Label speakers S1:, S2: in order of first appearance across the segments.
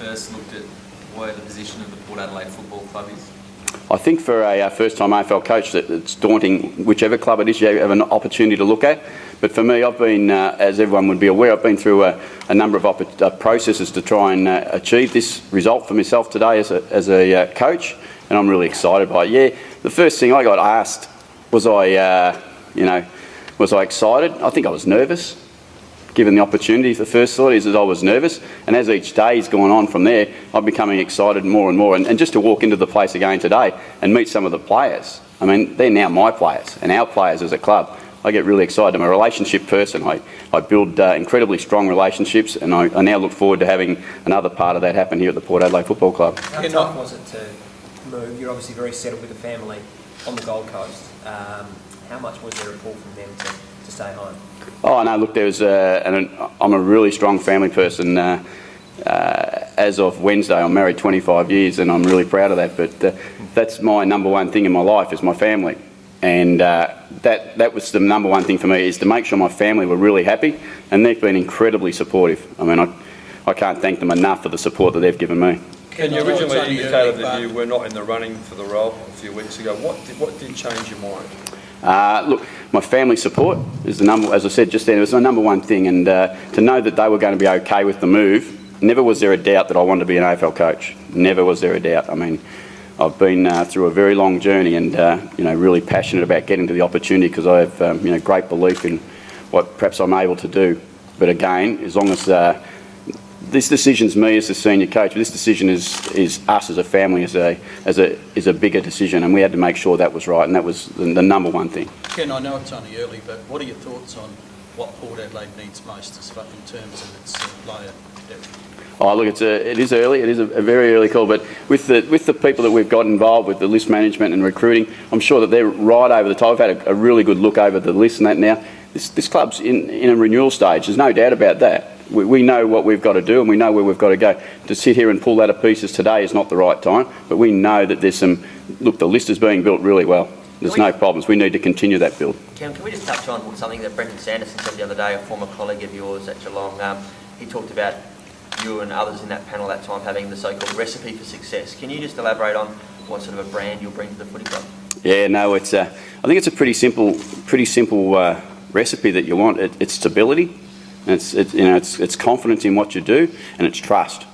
S1: first looked at where the position of the Port Adelaide Football Club is?
S2: I think for a first-time AFL coach, that it's daunting. Whichever club it is, you have an opportunity to look at. But for me, I've been, as everyone would be aware, I've been through a number of processes to try and achieve this result for myself today as a coach, and I'm really excited by it. Yeah, the first thing I got asked was was I excited? I think I was nervous. Given the opportunity, the first thought is that I was nervous, and as each day's gone on from there, I'm becoming excited more and more. And just to walk into the place again today and meet some of the players, I mean, they're now my players and our players as a club. I get really excited. I'm a relationship person. I build incredibly strong relationships, and I now look forward to having another part of that happen here at the Port Adelaide Football Club.
S3: How tough was it to move? You're obviously very settled with the family on the Gold Coast. How much was there a pull from them to stay home?
S2: Oh no! Look, I'm a really strong family person. As of Wednesday, I'm married 25 years, and I'm really proud of that. But that's my number one thing in my life is my family, and that was the number one thing for me, is to make sure my family were really happy, and they've been incredibly supportive. I mean, I can't thank them enough for the support that they've given me.
S4: And you originally indicated that you were not in the running for the role a few weeks ago. What did change your mind?
S2: Look, my family support is the number, as I said just then, it was my number one thing, and to know that they were going to be okay with the move, never was there a doubt that I wanted to be an AFL coach. Never was there a doubt. I mean, I've been through a very long journey, and really passionate about getting to the opportunity, because I have great belief in what perhaps I'm able to do. But again, as long as this decision's me as the senior coach, but this decision is us as a family is a bigger decision, and we had to make sure that was right, and that was the number one thing.
S5: Ken, I know it's only early, but what are your thoughts on what Port Adelaide needs most in terms of its player depth?
S2: Oh, look, it is early. It is a very early call, but with the people that we've got involved with the list management and recruiting, I'm sure that they're right over the top. I've had a really good look over the list and that now. This club's in a renewal stage. There's no doubt about that. We know what we've got to do, and we know where we've got to go. To sit here and pull that to pieces today is not the right time, but we know that there's some... Look, the list is being built really well. There's no problems. We need to continue that build.
S6: Can we just touch on something that Brendan Sanderson said the other day, a former colleague of yours at Geelong? He talked about you and others in that panel that time having the so-called recipe for success. Can you just elaborate on what sort of a brand you'll bring to the footy club? Yeah, no, I think it's a pretty simple recipe that you want. It's stability. It's confidence in what you do, and it's trust.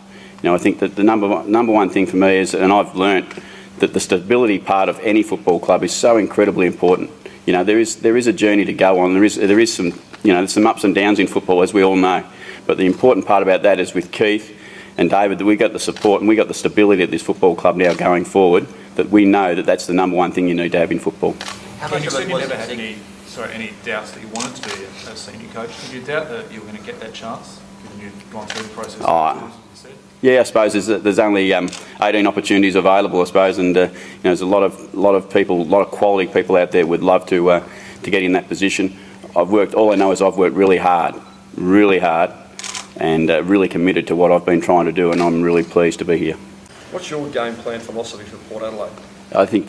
S6: I think that the number one thing for me is, and I've learnt that the stability part of any football club is so incredibly important. There is a journey to go on. There is some there's some ups and downs in football, as we all know. But the important part about that is with Keith and David, that we got the support and we got the stability at this football club now going forward. That we know that that's the number one thing you need to have in football.
S1: How much of it was never had any doubts that you wanted to be a senior coach? Did you doubt that you were going to get that chance, given you'd gone through the process?
S2: Yeah, I suppose there's only 18 opportunities available, I suppose, and there's a lot of people, a lot of quality people out there would love to get in that position. All I know is I've worked really hard, and really committed to what I've been trying to do, and I'm really pleased to be here.
S4: What's your game plan philosophy for Port Adelaide?
S2: I think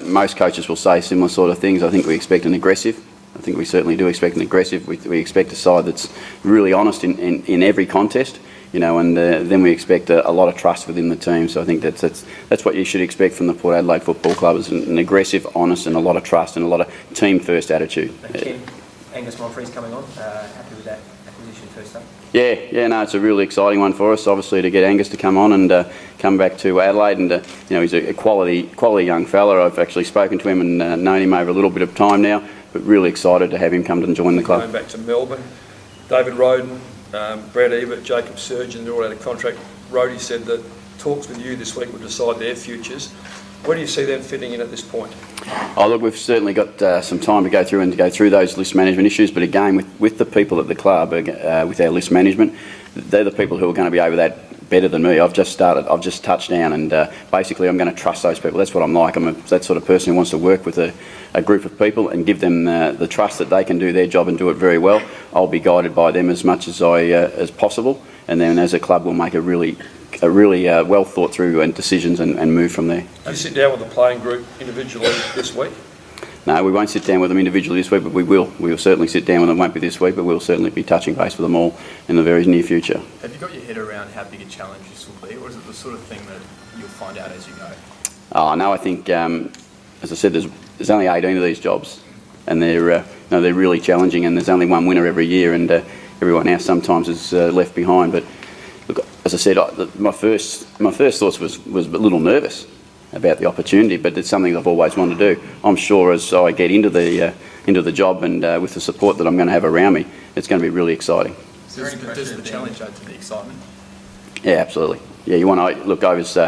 S2: most coaches will say similar sort of things. I think we expect an aggressive. I think we certainly do expect an aggressive. We expect a side that's really honest in every contest, and then we expect a lot of trust within the team. So I think that's what you should expect from the Port Adelaide Football Club, is an aggressive, honest, and a lot of trust and a lot of team-first attitude.
S3: Ken, Angus Monfrey's coming on. Happy with that acquisition first up?
S2: Yeah, no, it's a really exciting one for us, obviously, to get Angus to come on and come back to Adelaide. And he's a quality young fella. I've actually spoken to him and known him over a little bit of time now, but really excited to have him come and join the club.
S4: Going back to Melbourne, David Roden, Brad Ebert, Jacob Surgeon, they're all out of contract. Rhodey said that talks with you this week will decide their futures. Where do you see them fitting in at this point?
S2: Oh, look, we've certainly got some time to go through those list management issues, but again, with the people at the club, with our list management, they're the people who are going to be over that better than me. I've just touched down, and basically I'm going to trust those people. That's what I'm like. I'm that sort of person who wants to work with a group of people and give them the trust that they can do their job and do it very well. I'll be guided by them as much as possible, and then as a club we'll make a really well thought through decisions and move from there.
S4: Do you sit down with the playing group individually this week?
S2: No, we won't sit down with them individually this week, but we will. We will certainly sit down with them. It won't be this week, but we'll certainly be touching base with them all in the very near future.
S1: Have you got your head around how big a challenge this will quickly, or is it the sort of thing that you'll find out as you go?
S2: Oh, no, I think, as I said, there's only 18 of these jobs, and they're really challenging, and there's only one winner every year, and everyone else sometimes is left behind. But look, as I said, my first thoughts was a little nervous about the opportunity, but it's something I've always wanted to do. I'm sure as I get into the job and with the support that I'm going to have around me, it's going to be really exciting.
S1: Does the challenge add to the excitement?
S2: Yeah, absolutely. Yeah, you want to look. I was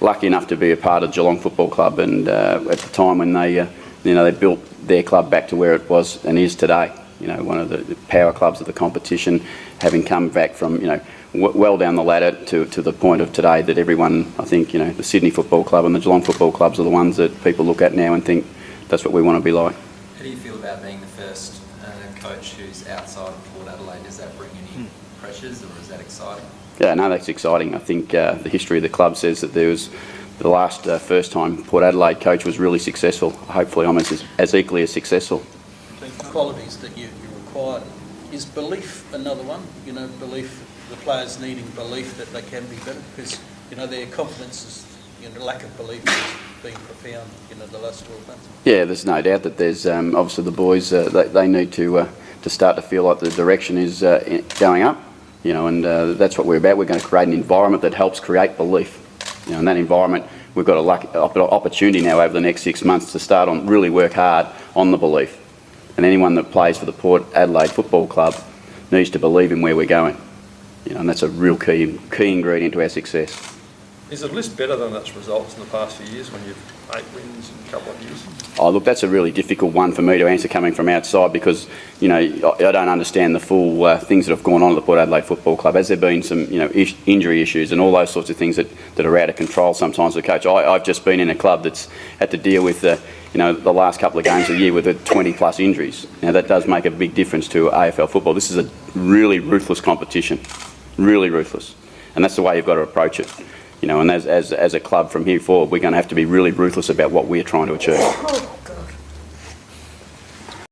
S2: lucky enough to be a part of Geelong Football Club, and at the time when they built their club back to where it was and is today. One of the power clubs of the competition, having come back from well down the ladder to the point of today that everyone, I think, the Sydney Football Club and the Geelong Football Clubs are the ones that people look at now and think that's what we want to be like.
S7: How do you feel about being the first coach who's outside of Port Adelaide? Does that bring any pressures, or is that exciting?
S2: Yeah, no, that's exciting. I think the history of the club says that there was the last first time Port Adelaide coach was really successful. Hopefully I'm as equally as successful.
S5: The qualities that you require. Is belief another one? Belief, the players needing belief that they can be better, because their confidence is, lack of belief has been profound the last 12 months.
S2: Yeah, there's no doubt that there's obviously the boys they need to start to feel like the direction is going up, and that's what we're about. We're going to create an environment that helps create belief. In that environment, we've got an opportunity now over the next 6 months to start on really work hard on the belief. And anyone that plays for the Port Adelaide Football Club needs to believe in where we're going. And that's a real key ingredient to our success.
S4: Is the list better than its results in the past few years when you've 8 wins in a couple of years?
S2: Oh, look, that's a really difficult one for me to answer coming from outside, because, I don't understand the full things that have gone on at the Port Adelaide Football Club. Has there been some, injury issues and all those sorts of things that are out of control sometimes as a coach? I've just been in a club that's had to deal with, the last couple of games of the year with 20+ injuries. Now, that does make a big difference to AFL football. This is a really ruthless competition, really ruthless. And that's the way you've got to approach it. And as a club from here forward, we're going to have to be really ruthless about what we're trying to achieve.